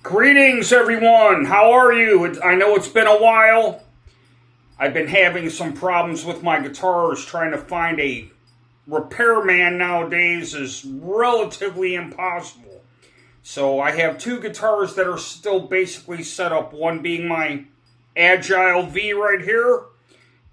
Greetings, everyone. How are you? I know it's been a while. I've been having some problems with my guitars. Trying to find a repairman nowadays is relatively impossible. So I have two guitars that are still basically set up. One being my Agile V right here,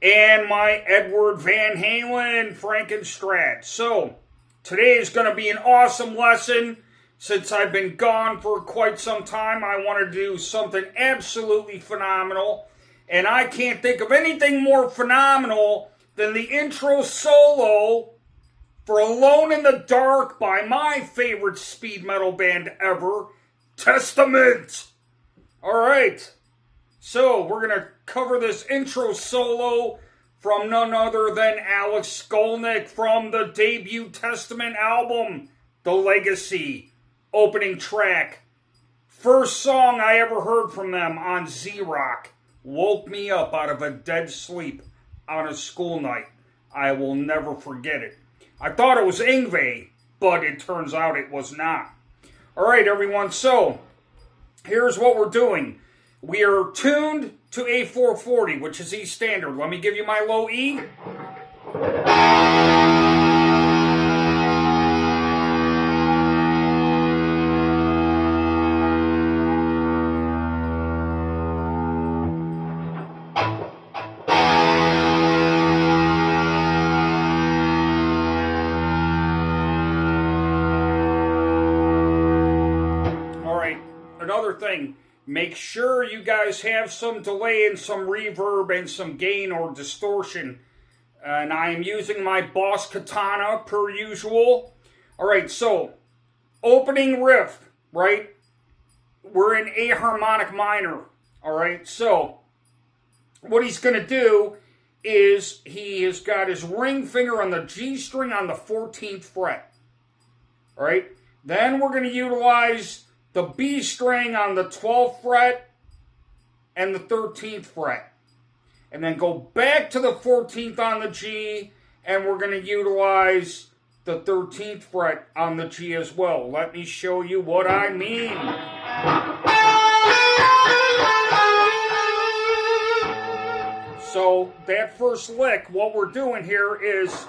and my Edward Van Halen Frankenstrat. So today is going to be an awesome lesson. Since I've been gone for quite some time, I want to do something absolutely phenomenal. And I can't think of anything more phenomenal than the intro solo for Alone in the Dark by my favorite speed metal band ever, Testament. Alright, so we're going to cover this intro solo from none other than Alex Skolnick from the debut Testament album, The Legacy. Opening track. First song I ever heard from them on Z-Rock. Woke me up out of a dead sleep on a school night. I will never forget it. I thought it was Yngwie, but it turns out it was not. Alright, everyone, so here's what we're doing. We are tuned to A440, which is E standard. Let me give you my low E. Another thing, make sure you guys have some delay and some reverb and some gain or distortion. And I am using my Boss Katana per usual. Alright, so opening riff, right? We're in A harmonic minor. Alright, so what he's going to do is he has got his ring finger on the G string on the 14th fret. Alright, then we're going to utilize the B string on the 12th fret and the 13th fret. And then go back to the 14th on the G, and we're going to utilize the 13th fret on the G as well. Let me show you what I mean. So that first lick, what we're doing here is...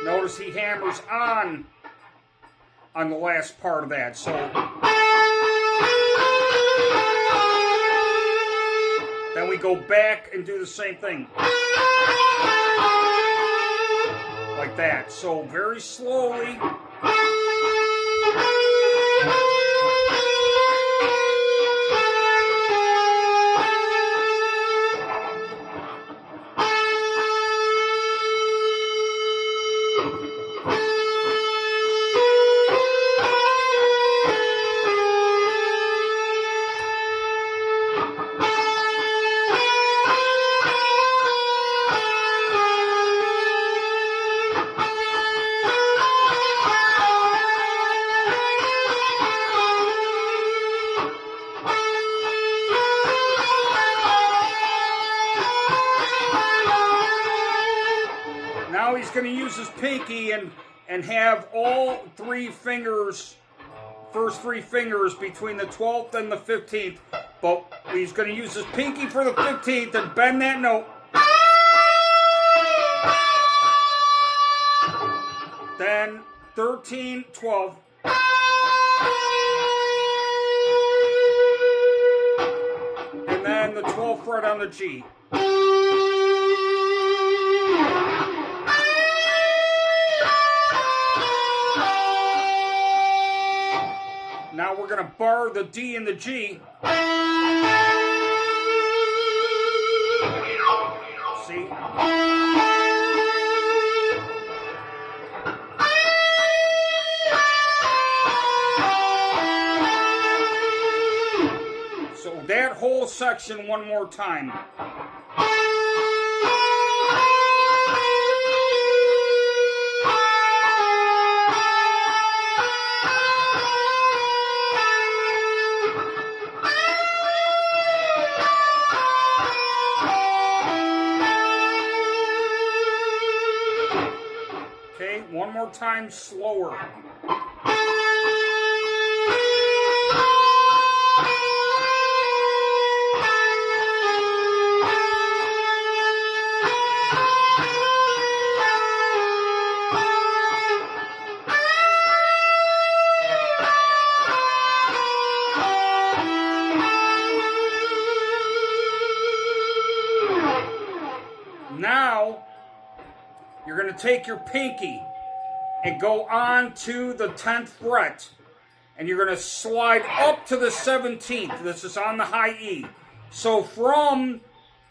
Notice he hammers on the last part of that. So then we go back and do the same thing. Like that. So very slowly. Now he's going to use his pinky and have all three fingers, first three fingers between the 12th and the 15th. But he's going to use his pinky for the 15th and bend that note. Then 13, 12. And then the 12th fret on the G. Now we're going to bar the D and the G. See? So that whole section one more time. Okay, one more time slower. Now, you're going to take your pinky and go on to the 10th fret, and you're going to slide up to the 17th. This is on the high E. So from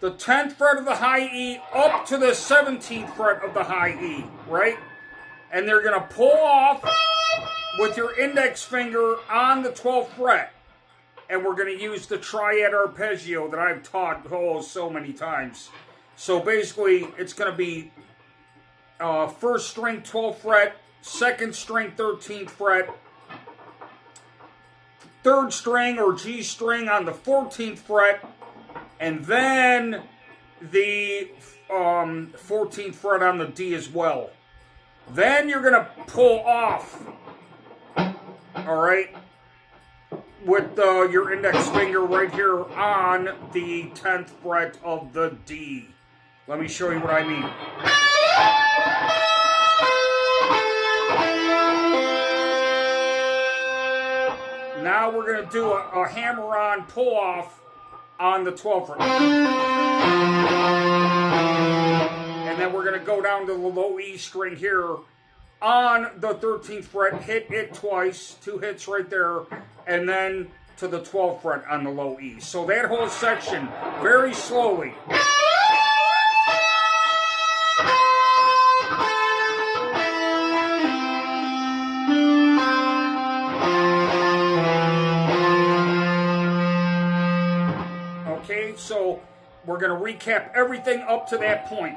the 10th fret of the high E up to the 17th fret of the high E, right? And they're going to pull off with your index finger on the 12th fret. And we're going to use the triad arpeggio that I've taught so many times. So basically, it's going to be first string 12th fret, second string 13th fret, third string or G string on the 14th fret, and then the 14th fret on the D as well. Then you're going to pull off, all right, with your index finger right here on the 10th fret of the D. Let me show you what I mean. Now we're going to do a hammer-on pull-off on the 12th fret. And then we're going to go down to the low E string here on the 13th fret, hit it twice, 2 hits right there, and then to the 12th fret on the low E. So that whole section, very slowly. Okay, so we're going to recap everything up to that point.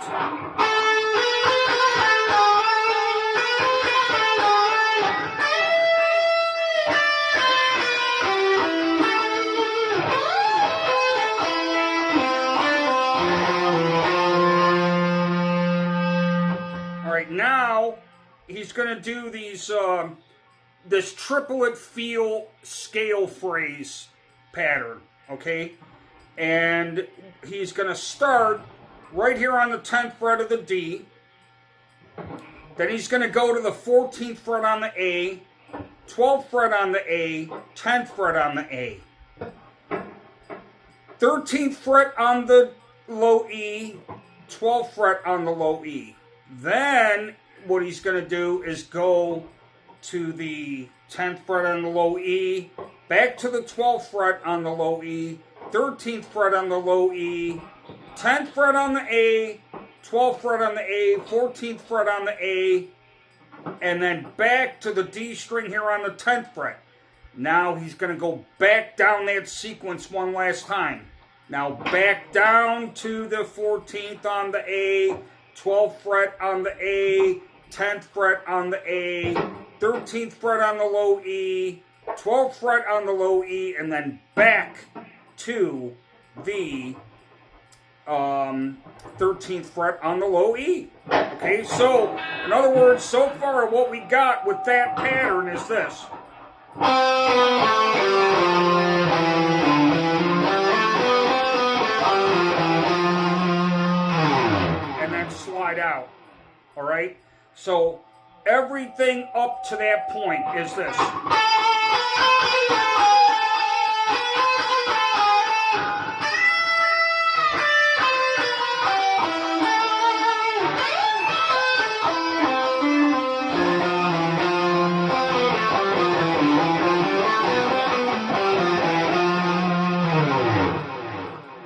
All right, now he's going to do these this triplet feel scale phrase pattern, okay? And he's going to start right here on the 10th fret of the D. Then he's going to go to the 14th fret on the A, 12th fret on the A, 10th fret on the A. 13th fret on the low E, 12th fret on the low E. Then what he's going to do is go to the 10th fret on the low E, back to the 12th fret on the low E, 13th fret on the low E, 10th fret on the A, 12th fret on the A, 14th fret on the A, and then back to the D string here on the 10th fret. Now he's going to go back down that sequence one last time. Now back down to the 14th on the A, 12th fret on the A, 10th fret on the A, 13th fret on the low E, 12th fret on the low E, and then back to the 13th fret on the low E. Okay, so in other words, so far what we got with that pattern is this. And then slide out. All right, so everything up to that point is this.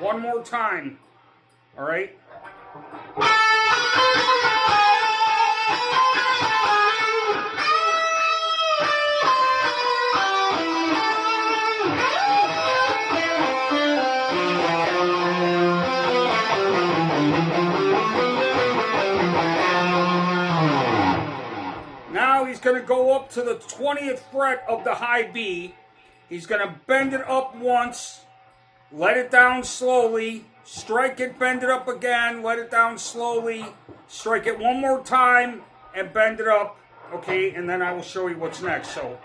One more time, all right? Now he's going to go up to the 20th fret of the high B. He's going to bend it up once, let it down slowly, strike it, bend it up again, let it down slowly, strike it one more time, and bend it up, okay, and then I will show you what's next. So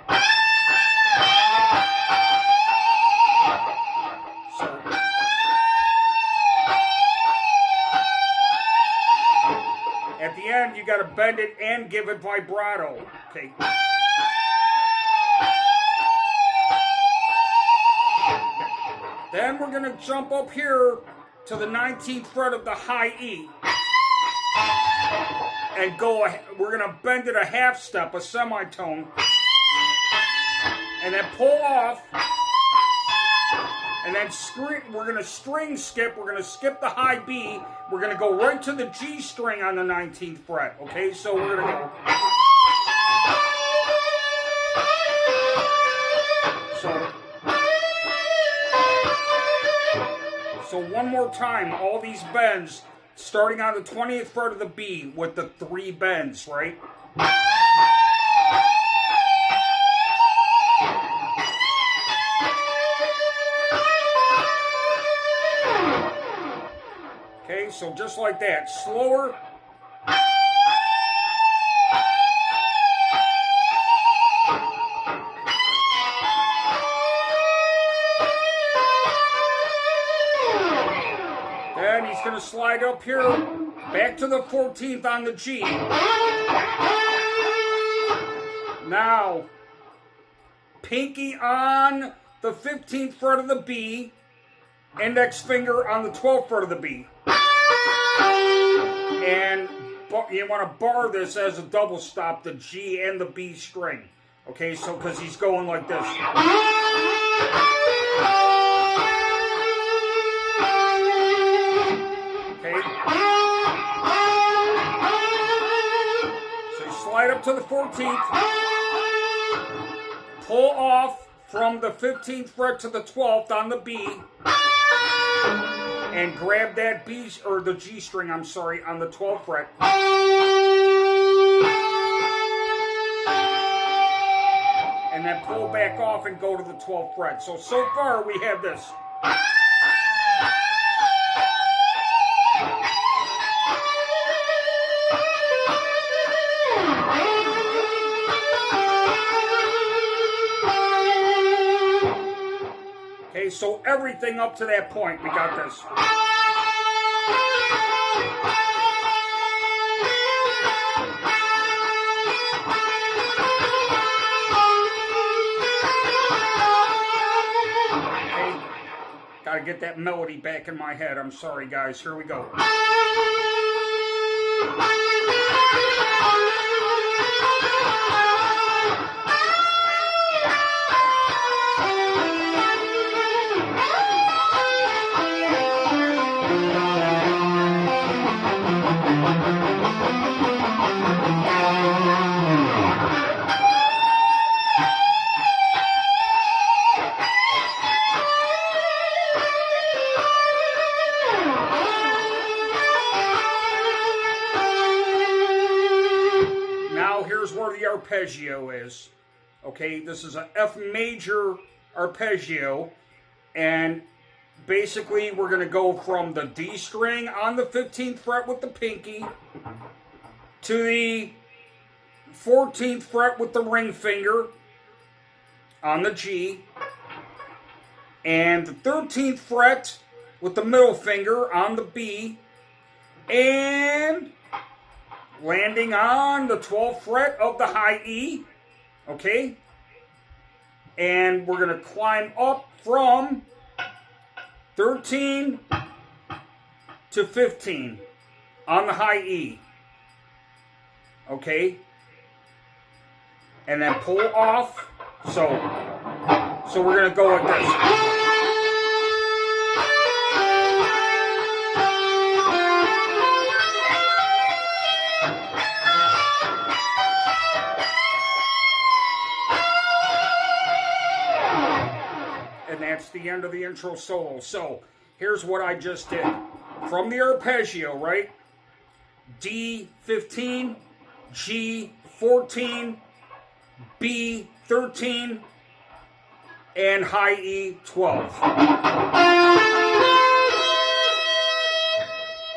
at the end, you got to bend it and give it vibrato, okay. Then we're going to jump up here to the 19th fret of the high E. And we're going to bend it a half step, a semitone. And then pull off. And then we're going to string skip. We're going to skip the high B. We're going to go right to the G string on the 19th fret. Okay, so we're going to go. So one more time, all these bends, starting on the 20th fret of the B with the 3 bends, right? Okay, so just like that, slower. Then he's going to slide up here, back to the 14th on the G. Now, pinky on the 15th fret of the B, index finger on the 12th fret of the B. And you want to bar this as a double stop, the G and the B string. Okay, so because he's going like this. Okay. So you slide up to the 14th, pull off from the 15th fret to the 12th on the B, and grab that B, or the G string, I'm sorry, on the 12th fret. And then pull back off and go to the 12th fret. So far we have this. Okay, so everything up to that point, we got this. Okay, gotta get that melody back in my head. I'm sorry, guys. Here we go. Arpeggio is. Okay, this is an F major arpeggio, and basically we're going to go from the D string on the 15th fret with the pinky to the 14th fret with the ring finger on the G, and the 13th fret with the middle finger on the B, and landing on the 12th fret of the high E, okay? And we're going to climb up from 13 to 15 on the high E, okay? And then pull off. So we're going to go like this. And that's the end of the intro solo. So here's what I just did. From the arpeggio, right? D15, G14, B13, and high E12.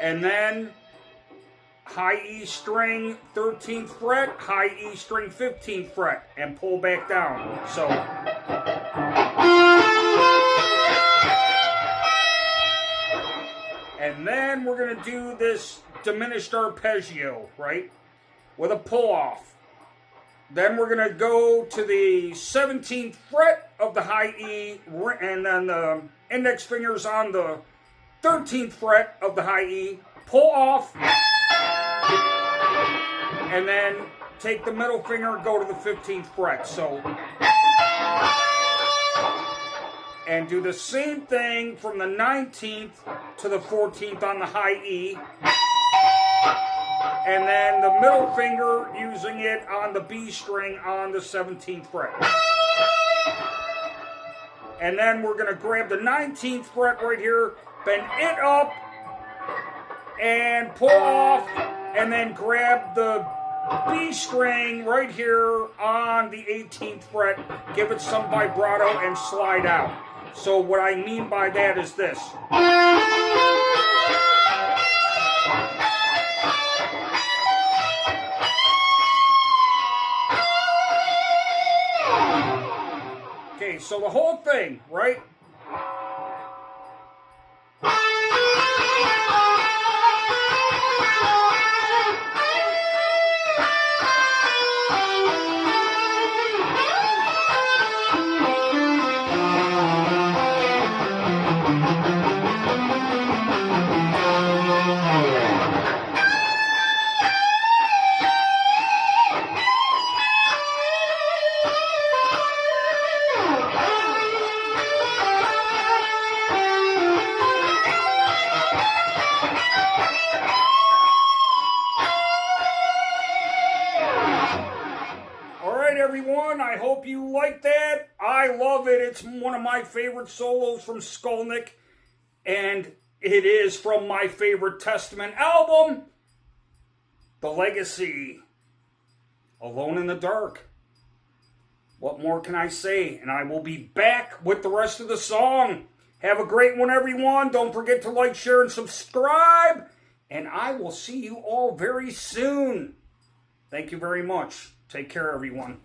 And then high E string 13th fret, high E string 15th fret, and pull back down. So, and then we're going to do this diminished arpeggio, right, with a pull off. Then we're going to go to the 17th fret of the high E, and then the index fingers on the 13th fret of the high E, pull off, and then take the middle finger and go to the 15th fret. So, and do the same thing from the 19th to the 14th on the high E. And then the middle finger, using it on the B string on the 17th fret. And then we're going to grab the 19th fret right here, bend it up, and pull off, and then grab the B string right here on the 18th fret, give it some vibrato, and slide out. So what I mean by that is this. Okay, so the whole thing, right? Everyone, I hope you like that. I love it. It's one of my favorite solos from Skolnick, and it is from my favorite Testament album, The Legacy, Alone in the Dark. What more can I say? And I will be back with the rest of the song. Have a great one, everyone. Don't forget to like, share, and subscribe. And I will see you all very soon. Thank you very much. Take care, everyone.